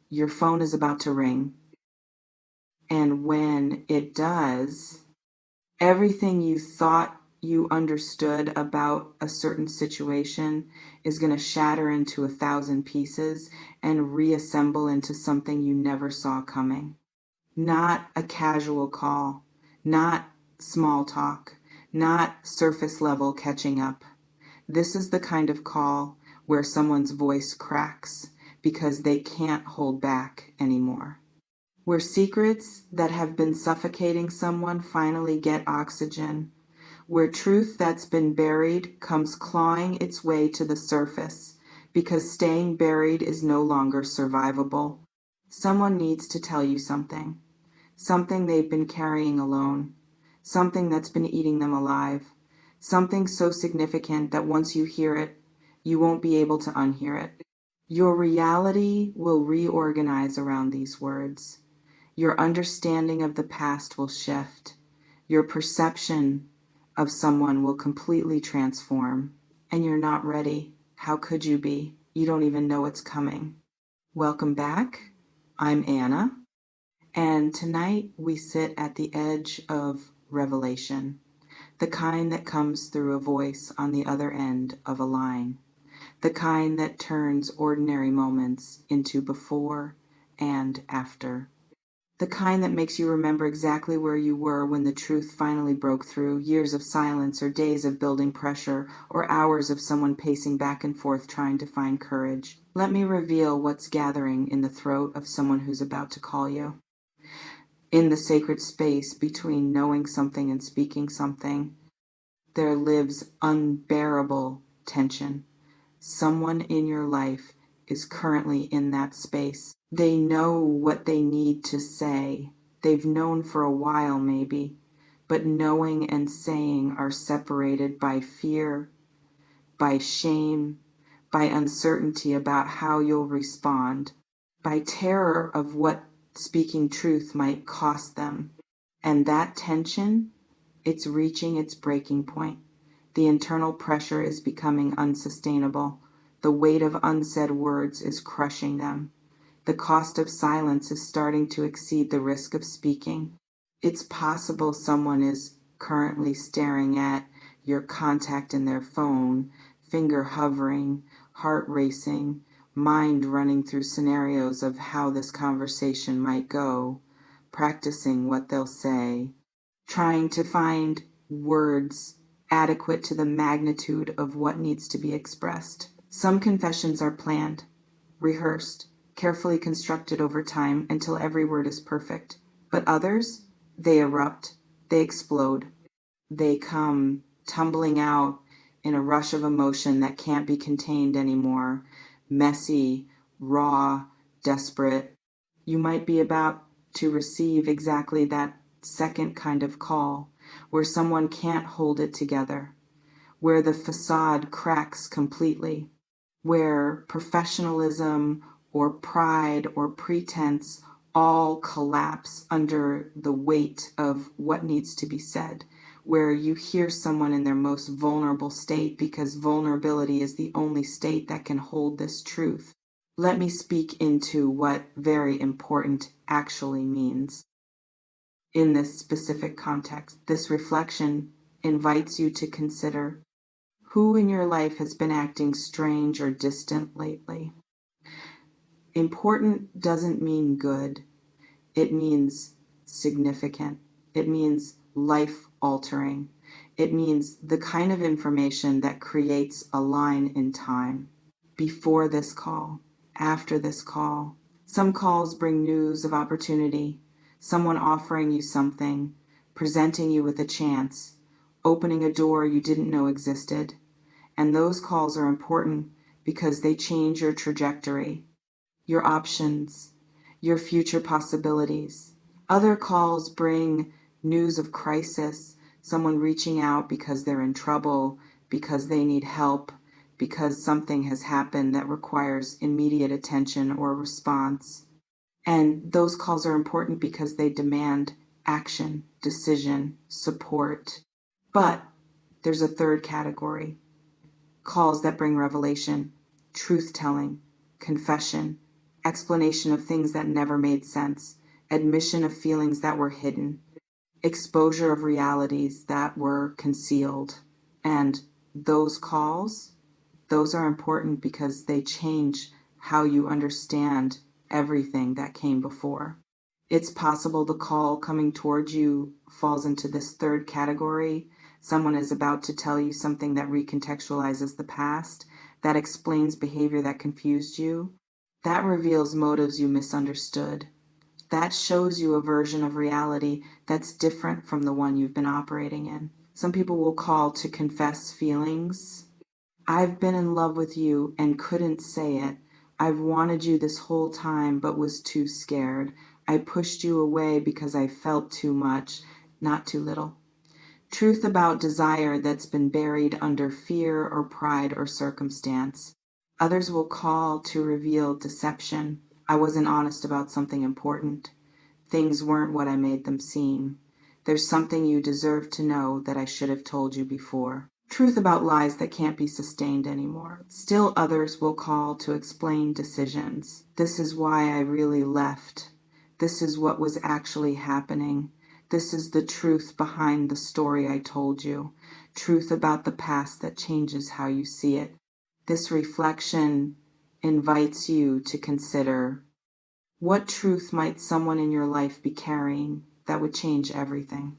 your phone is about to ring. And when it does, everything you thought you understood about a certain situation is going to shatter into 1,000 pieces and reassemble into something you never saw coming. Not a casual call, not small talk, not surface level catching up. This is the kind of call where someone's voice cracks because they can't hold back anymore. Where secrets that have been suffocating someone finally get oxygen. Where truth that's been buried comes clawing its way to the surface because staying buried is no longer survivable. Someone needs to tell you something. Something they've been carrying alone. Something that's been eating them alive. Something so significant that once you hear it, you won't be able to unhear it. Your reality will reorganize around these words. Your understanding of the past will shift. Your perception of someone will completely transform. And you're not ready. How could you be? You don't even know it's coming. Welcome back. I'm Anna. And tonight we sit at the edge of revelation, the kind that comes through a voice on the other end of a line, the kind that turns ordinary moments into before and after. The kind that makes you remember exactly where you were when the truth finally broke through, years of silence or days of building pressure or hours of someone pacing back and forth trying to find courage. Let me reveal what's gathering in the throat of someone who's about to call you. In the sacred space between knowing something and speaking something, there lives unbearable tension. Someone in your life is currently in that space. They know what they need to say. They've known for a while maybe, but knowing and saying are separated by fear, by shame, by uncertainty about how you'll respond, by terror of what speaking truth might cost them. And that tension, it's reaching its breaking point. The internal pressure is becoming unsustainable. The weight of unsaid words is crushing them. The cost of silence is starting to exceed the risk of speaking. It's possible someone is currently staring at your contact in their phone, finger hovering, heart racing, mind running through scenarios of how this conversation might go, practicing what they'll say, trying to find words adequate to the magnitude of what needs to be expressed. Some confessions are planned, rehearsed, carefully constructed over time until every word is perfect. But others, they erupt, they explode, they come tumbling out in a rush of emotion that can't be contained anymore, messy, raw, desperate. You might be about to receive exactly that second kind of call, where someone can't hold it together, where the facade cracks completely, where professionalism or pride or pretense all collapse under the weight of what needs to be said, where you hear someone in their most vulnerable state because vulnerability is the only state that can hold this truth. Let me speak into what very important actually means. In this specific context, this reflection invites you to consider who in your life has been acting strange or distant lately. Important doesn't mean good. It means significant. It means life-altering. It means the kind of information that creates a line in time. Before this call, after this call. Some calls bring news of opportunity, someone offering you something, presenting you with a chance, opening a door you didn't know existed. And those calls are important because they change your trajectory, your options, your future possibilities. Other calls bring news of crisis, someone reaching out because they're in trouble, because they need help, because something has happened that requires immediate attention or response. And those calls are important because they demand action, decision, support. But there's a third category. Calls that bring revelation, truth-telling, confession, explanation of things that never made sense, admission of feelings that were hidden, exposure of realities that were concealed. And those calls, those are important because they change how you understand everything that came before. It's possible the call coming towards you falls into this third category. Someone is about to tell you something that recontextualizes the past, that explains behavior that confused you, that reveals motives you misunderstood. That shows you a version of reality that's different from the one you've been operating in. Some people will call to confess feelings. I've been in love with you and couldn't say it. I've wanted you this whole time but was too scared. I pushed you away because I felt too much, not too little. Truth about desire that's been buried under fear or pride or circumstance. Others will call to reveal deception. I wasn't honest about something important. Things weren't what I made them seem. There's something you deserve to know that I should have told you before. Truth about lies that can't be sustained anymore. Still others will call to explain decisions. This is why I really left. This is what was actually happening. This is the truth behind the story I told you. Truth about the past that changes how you see it. This reflection invites you to consider, what truth might someone in your life be carrying that would change everything?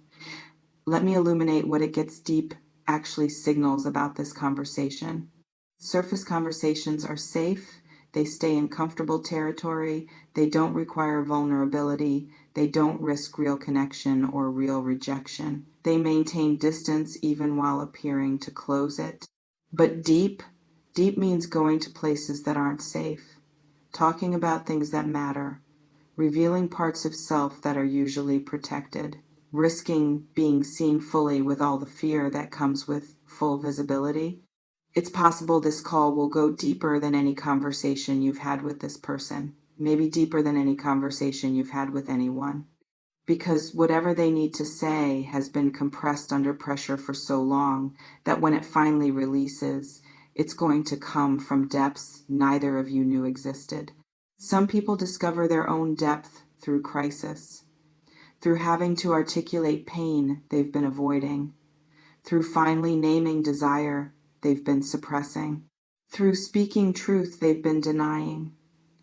Let me illuminate what It Gets Deep actually signals about this conversation. Surface conversations are safe. They stay in comfortable territory. They don't require vulnerability. They don't risk real connection or real rejection. They maintain distance even while appearing to close it. But deep means going to places that aren't safe, talking about things that matter, revealing parts of self that are usually protected, risking being seen fully with all the fear that comes with full visibility. It's possible this call will go deeper than any conversation you've had with this person, maybe deeper than any conversation you've had with anyone, because whatever they need to say has been compressed under pressure for so long that when it finally releases, it's going to come from depths neither of you knew existed. Some people discover their own depth through crisis, through having to articulate pain they've been avoiding, through finally naming desire they've been suppressing, through speaking truth they've been denying.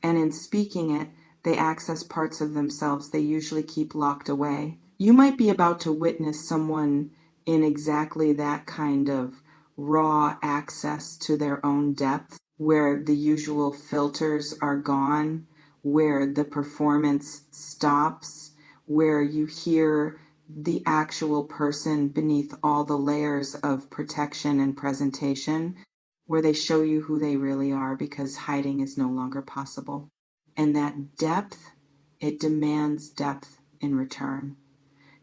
And in speaking it, they access parts of themselves they usually keep locked away. You might be about to witness someone in exactly that kind of raw access to their own depth, where the usual filters are gone, where the performance stops, where you hear the actual person beneath all the layers of protection and presentation, where they show you who they really are because hiding is no longer possible. And that depth, it demands depth in return.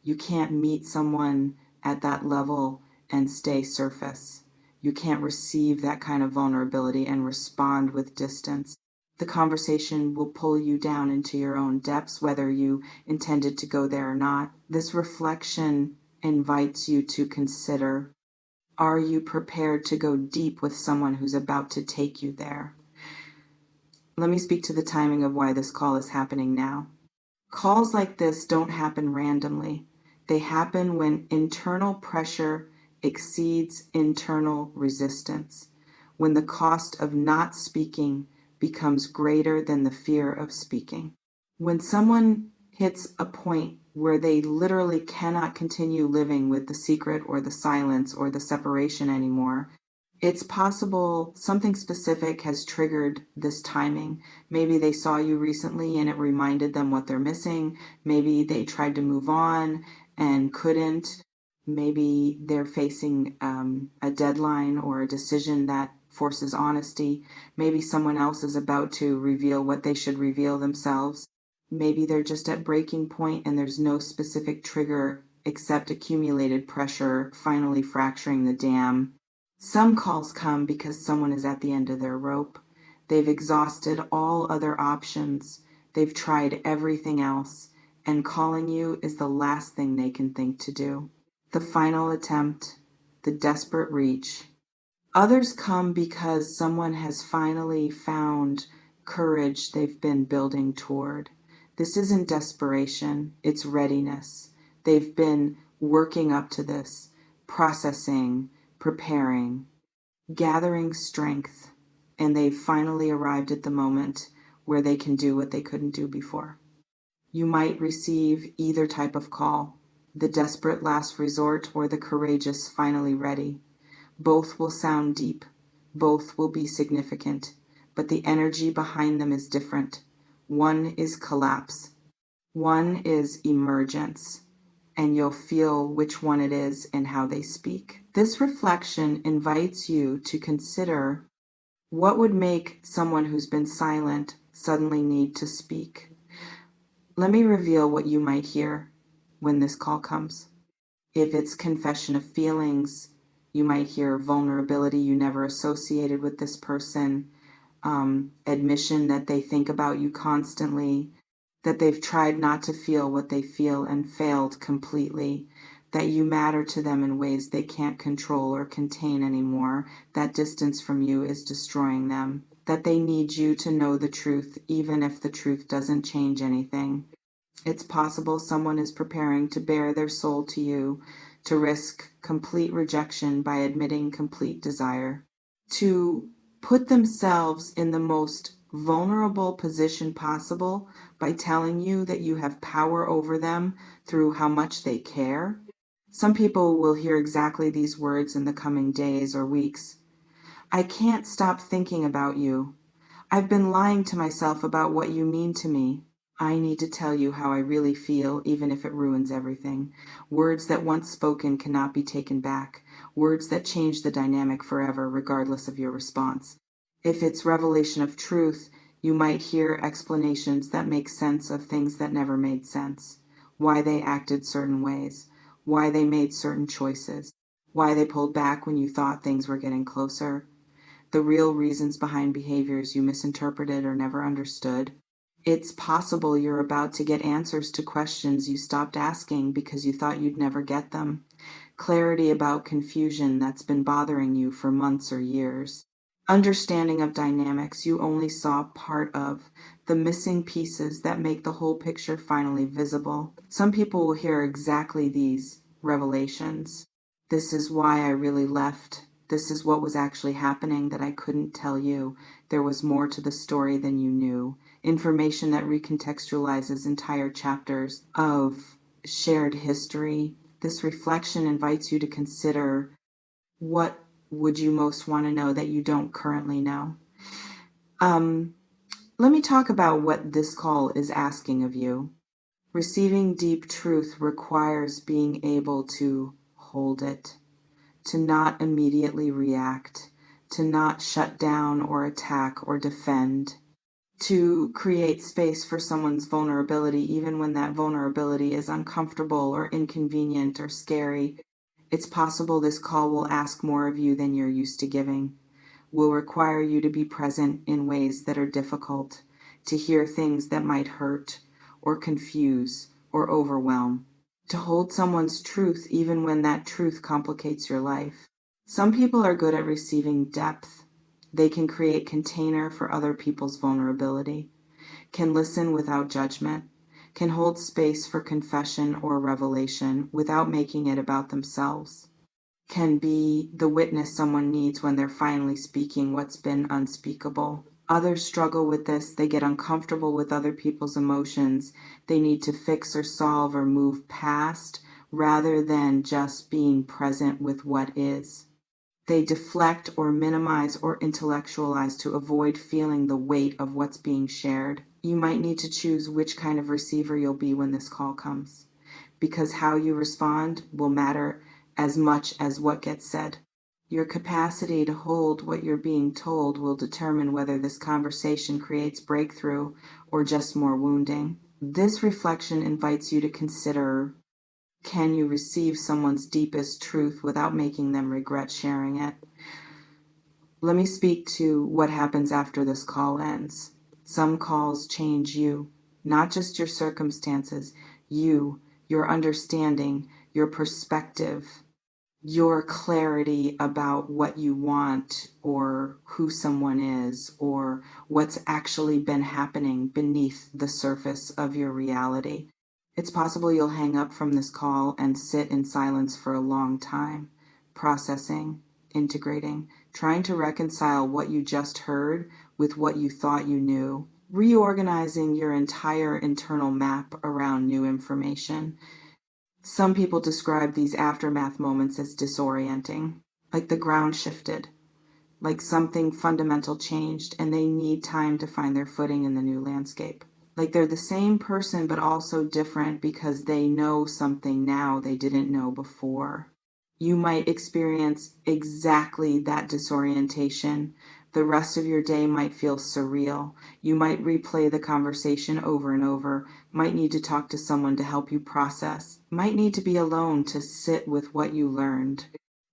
You can't meet someone at that level and stay surface. You can't receive that kind of vulnerability and respond with distance. The conversation will pull you down into your own depths, whether you intended to go there or not. This reflection invites you to consider, are you prepared to go deep with someone who's about to take you there? Let me speak to the timing of why this call is happening now. Calls like this don't happen randomly. They happen when internal pressure exceeds internal resistance, when the cost of not speaking becomes greater than the fear of speaking. When someone hits a point where they literally cannot continue living with the secret or the silence or the separation anymore, it's possible something specific has triggered this timing. Maybe they saw you recently and it reminded them what they're missing. Maybe they tried to move on and couldn't. Maybe they're facing a deadline or a decision that forces honesty. Maybe someone else is about to reveal what they should reveal themselves. Maybe they're just at breaking point and there's no specific trigger except accumulated pressure finally fracturing the dam. Some calls come because someone is at the end of their rope. They've exhausted all other options. They've tried everything else, and calling you is the last thing they can think to do. The final attempt, the desperate reach. Others come because someone has finally found courage they've been building toward. This isn't desperation, it's readiness. They've been working up to this, processing, preparing, gathering strength, and they've finally arrived at the moment where they can do what they couldn't do before. You might receive either type of call, the desperate last resort or the courageous finally ready. Both will sound deep, both will be significant, but the energy behind them is different. One is collapse, one is emergence, and you'll feel which one it is and how they speak. This reflection invites you to consider what would make someone who's been silent suddenly need to speak. Let me reveal what you might hear when this call comes. If it's confession of feelings, you might hear vulnerability you never associated with this person, admission that they think about you constantly, that they've tried not to feel what they feel and failed completely, that you matter to them in ways they can't control or contain anymore, that distance from you is destroying them, that they need you to know the truth even if the truth doesn't change anything. It's possible someone is preparing to bare their soul to you, to risk complete rejection by admitting complete desire, to put themselves in the most vulnerable position possible by telling you that you have power over them through how much they care. Some people will hear exactly these words in the coming days or weeks. I can't stop thinking about you. I've been lying to myself about what you mean to me. I need to tell you how I really feel, even if it ruins everything. Words that once spoken cannot be taken back. Words that change the dynamic forever, regardless of your response. If it's revelation of truth, you might hear explanations that make sense of things that never made sense. Why they acted certain ways. Why they made certain choices. Why they pulled back when you thought things were getting closer. The real reasons behind behaviors you misinterpreted or never understood. It's possible you're about to get answers to questions you stopped asking because you thought you'd never get them. Clarity about confusion that's been bothering you for months or years. Understanding of dynamics you only saw part of. The missing pieces that make the whole picture finally visible. Some people will hear exactly these revelations. This is why I really left. This is what was actually happening that I couldn't tell you. There was more to the story than you knew. Information that recontextualizes entire chapters of shared history. This reflection invites you to consider, what would you most want to know that you don't currently know? Let me talk about what this call is asking of you. Receiving deep truth requires being able to hold it, to not immediately react, to not shut down or attack or defend, to create space for someone's vulnerability even when that vulnerability is uncomfortable or inconvenient or scary. It's possible this call will ask more of you than you're used to giving, will require you to be present in ways that are difficult, to hear things that might hurt or confuse or overwhelm, to hold someone's truth even when that truth complicates your life. Some people are good at receiving depth. They can create container for other people's vulnerability, can listen without judgment, can hold space for confession or revelation without making it about themselves, can be the witness someone needs when they're finally speaking what's been unspeakable. Others struggle with this. They get uncomfortable with other people's emotions. They need to fix or solve or move past rather than just being present with what is. They deflect or minimize or intellectualize to avoid feeling the weight of what's being shared. You might need to choose which kind of receiver you'll be when this call comes, because how you respond will matter as much as what gets said. Your capacity to hold what you're being told will determine whether this conversation creates breakthrough or just more wounding. This reflection invites you to consider, can you receive someone's deepest truth without making them regret sharing it? Let me speak to what happens after this call ends. Some calls change you, not just your circumstances, you, your understanding, your perspective. your clarity about what you want or who someone is or what's actually been happening beneath the surface of your reality. It's possible you'll hang up from this call and sit in silence for a long time, processing, integrating, trying to reconcile what you just heard with what you thought you knew, reorganizing your entire internal map around new information. Some people describe these aftermath moments as disorienting, like the ground shifted, like something fundamental changed and they need time to find their footing in the new landscape. Like they're the same person but also different because they know something now they didn't know before. You might experience exactly that disorientation. The rest of your day might feel surreal. You might replay the conversation over and over, might need to talk to someone to help you process, might need to be alone to sit with what you learned.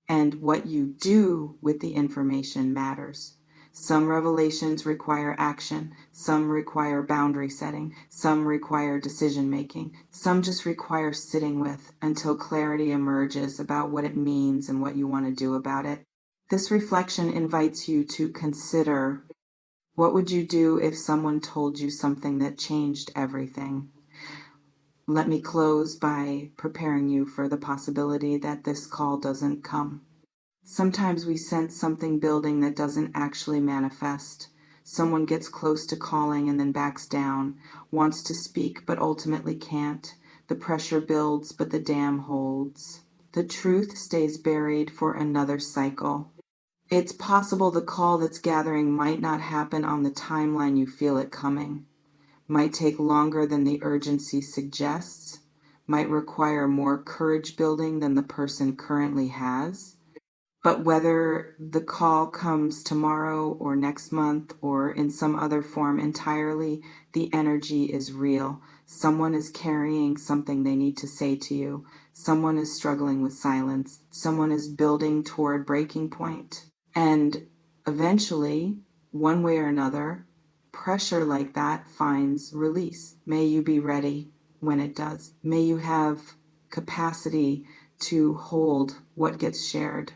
And what you do with the information matters. Some revelations require action, some require boundary setting, some require decision making, some just require sitting with until clarity emerges about what it means and what you want to do about it. This reflection invites you to consider, what would you do if someone told you something that changed everything? Let me close by preparing you for the possibility that this call doesn't come. Sometimes we sense something building that doesn't actually manifest. Someone gets close to calling and then backs down, wants to speak but ultimately can't. The pressure builds but the dam holds. The truth stays buried for another cycle. It's possible the call that's gathering might not happen on the timeline you feel it coming, might take longer than the urgency suggests, might require more courage building than the person currently has. But whether the call comes tomorrow or next month or in some other form entirely, the energy is real. Someone is carrying something they need to say to you. Someone is struggling with silence. Someone is building toward breaking point. And eventually, one way or another, pressure like that finds release. May you be ready when it does. May you have capacity to hold what gets shared.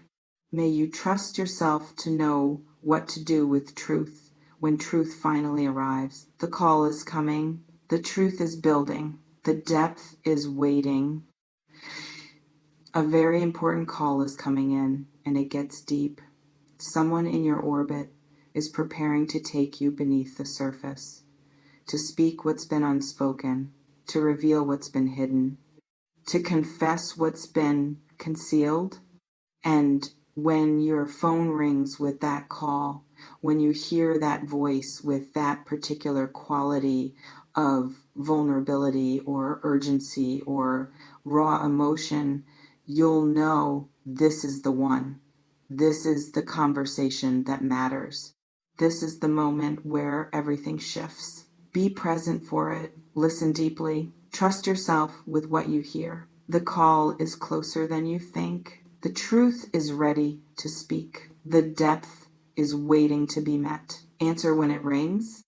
May you trust yourself to know what to do with truth when truth finally arrives. The call is coming. The truth is building. The depth is waiting. A very important call is coming in, and it gets deep. Someone in your orbit is preparing to take you beneath the surface, to speak what's been unspoken, to reveal what's been hidden, to confess what's been concealed. And when your phone rings with that call, when you hear that voice with that particular quality of vulnerability or urgency or raw emotion, you'll know this is the one. This is the conversation that matters. This is the moment where everything shifts. Be present for it. Listen deeply. Trust yourself with what you hear. The call is closer than you think. The truth is ready to speak. The depth is waiting to be met. Answer when it rings.